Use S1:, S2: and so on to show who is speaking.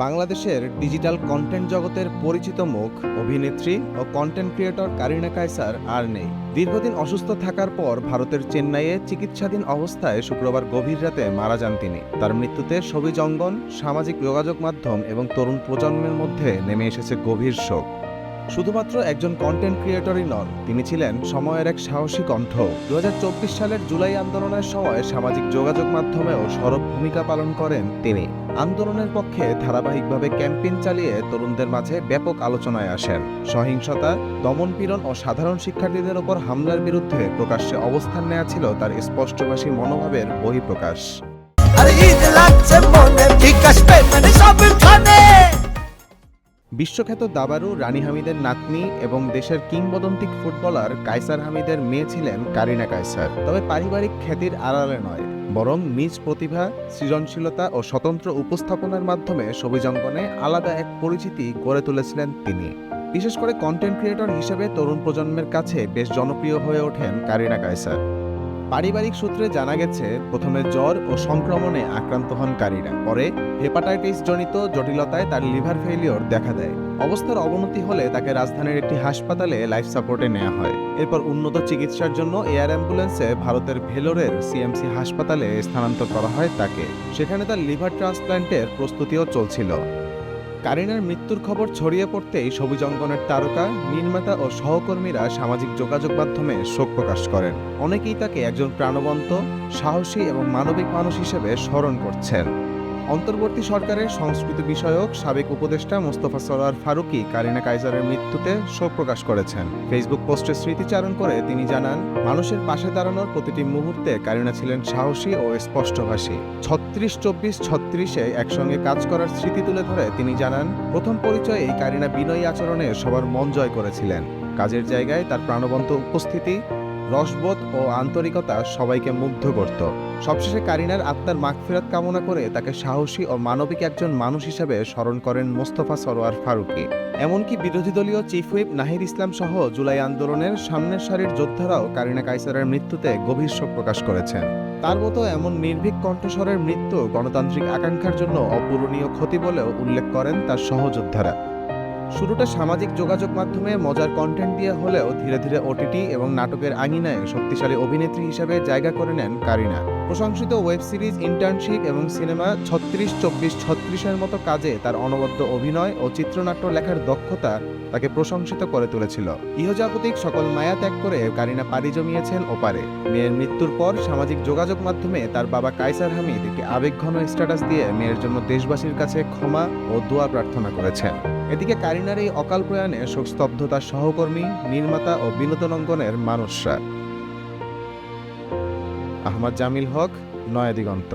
S1: বাংলাদেশের digital content জগতের পরিচিত মুখ অভিনেত্রী ও কন্টেন্ট ক্রিয়েটর কারিনা কায়সার আর নেই। দীর্ঘদিন অসুস্থ থাকার পর ভারতের চেন্নাইয়ে চিকিৎসাধীন অবস্থায় শুক্রবার গভীর রাতে মারা যান তিনি। তার মৃত্যুতে ছবি জঙ্গন, সামাজিক যোগাযোগ মাধ্যম এবং তরুণ প্রজন্মের মধ্যে নেমে এসেছে গভীর শোক। শুধুমাত্র একজন কন্টেন্ট ক্রিয়েটরই নন, তিনি ছিলেন সময়ের এক সাহসী কণ্ঠ। 2024 সালের জুলাই আন্দোলনের সময় সামাজিক যোগাযোগ মাধ্যমেও সরব ভূমিকা পালন করেন তিনি। আন্দোলনের পক্ষে ধারাবাহিকভাবে ক্যাম্পেইন চালিয়ে তরুণদের মাঝে ব্যাপক আলোচনায় আসেন। সহিংসতা, দমনপীড়ন ও সাধারণ শিক্ষার্থীদের ওপর হামলার বিরুদ্ধে প্রকাশ্যে অবস্থান নেওয়া ছিল তার স্পষ্টভাষী মনোভাবের বহিঃপ্রকাশ। বিশ্বখ্যাত দাবাড়ু রানী হামিদের নাতনি এবং দেশের কিংবদন্তি ফুটবলার কায়সার হামিদের মেয়ে ছিলেন কারিনা কায়সার। তবে পারিবারিক খ্যাতির আড়ালে নয়, বরং নিজ প্রতিভা, সৃজনশীলতা ও স্বতন্ত্র উপস্থাপনার মাধ্যমে ছবিজঙ্গনে আলাদা এক পরিচিতি গড়ে তুলেছিলেন তিনি। বিশেষ করে কন্টেন্ট ক্রিয়েটর হিসেবে তরুণ প্রজন্মের কাছে বেশ জনপ্রিয় হয়ে ওঠেন কারিনা কায়সার। পারিবারিক সূত্রে জানা গেছে, প্রথমে জ্বর ও সংক্রমণে আক্রান্ত হন কারিনা। পরে হেপাটাইটিস জনিত জটিলতায় তার লিভার ফেলিওর দেখা দেয়। অবস্থার অবনতি হলে তাকে রাজধানীর একটি হাসপাতালে লাইফ সাপোর্টে নেওয়া হয়। এরপর উন্নত চিকিৎসার জন্য এয়ার অ্যাম্বুলেন্সে ভারতের ভেলোরের সিএমসি হাসপাতালে স্থানান্তর করা হয় তাকে। সেখানে তার লিভার ট্রান্সপ্ল্যান্টের প্রস্তুতিও চলছিল। কারিনার মৃত্যুর খবর ছড়িয়ে পড়তেই ছবিজঙ্গনের তারকা, নির্মাতা ও সহকর্মীরা সামাজিক যোগাযোগ মাধ্যমে শোক প্রকাশ করেন। অনেকেই তাকে একজন প্রাণবন্ত, সাহসী এবং মানবিক মানুষ হিসেবে স্মরণ করছেন। অন্তর্বর্তী সরকারের সংস্কৃতি বিষয়ক সাবেক উপদেষ্টা মোস্তফা সরোয়ার ফারুকী কারিনা কায়সারের মৃত্যুতে শোক প্রকাশ করেছেন। ফেসবুক পোস্টে স্মৃতিচারণ করে তিনি জানান, মানুষের পাশে দাঁড়ানোর প্রতিটি মুহূর্তে কারিনা ছিলেন সাহসী ও স্পষ্টভাষী। 36-24-36-এ একসঙ্গে কাজ করার স্মৃতি তুলে ধরে তিনি জানান, প্রথম পরিচয়েই কারিনা বিনয়ী আচরণে সবার মন জয় করেছিলেন। কাজের জায়গায় তার প্রাণবন্ত উপস্থিতি, রসবোধ ও আন্তরিকতা সবাইকে মুগ্ধ করত। সবশেষে কারিনার আত্মার মাগফিরাত কামনা করে তাকে সাহসী ও মানবিক একজন মানুষ হিসেবে স্মরণ করেন মোস্তফা সরোয়ার ফারুকী। এমনকি বিরোধী দলীয় চিফ হুইপ নাহিদ ইসলাম সহ জুলাই আন্দোলনের সামনের সারির যোদ্ধারাও কারিনা কায়সারের মৃত্যুতে গভীর শোক প্রকাশ করেছেন। তার মতো এমন নির্ভীক কণ্ঠস্বরের মৃত্যু গণতান্ত্রিক আকাঙ্ক্ষার জন্য অপূরণীয় ক্ষতি বলেও উল্লেখ করেন তার সহযোদ্ধারা। শুরুটা সামাজিক যোগাযোগ মাধ্যমে মজার কন্টেন্ট দিয়ে হলেও ধীরে ধীরে ওটিটি এবং নাটকের আঙিনায় শক্তিশালী অভিনেত্রী হিসেবে জায়গা করে নেন কারিনা। প্রশংসিত ওয়েব সিরিজ, ইন্টার্নশিপ এবং সিনেমা 36-24-36-এর মতো কাজে তার অনবদ্য অভিনয় ও চিত্রনাট্য লেখার দক্ষতা তাকে প্রশংসিত করে তুলেছিল। ইহজাগতিক সকল মায়া ত্যাগ করে কারিনা পাড়ি জমিয়েছেন ওপারে। মেয়ের মৃত্যুর পর সামাজিক যোগাযোগ মাধ্যমে তার বাবা কায়সার হামিদ একটি আবেগঘন স্ট্যাটাস দিয়ে মেয়ের জন্য দেশবাসীর কাছে ক্ষমা ও দোয়া প্রার্থনা করেছেন। এদিকে কারিনার এই অকাল প্রয়াণে শোকস্তব্ধ তার সহকর্মী, নির্মাতা ও বিনোদন অঙ্গনের মানুষরা। আহমদ জামিল হক, নয়া দিগন্ত।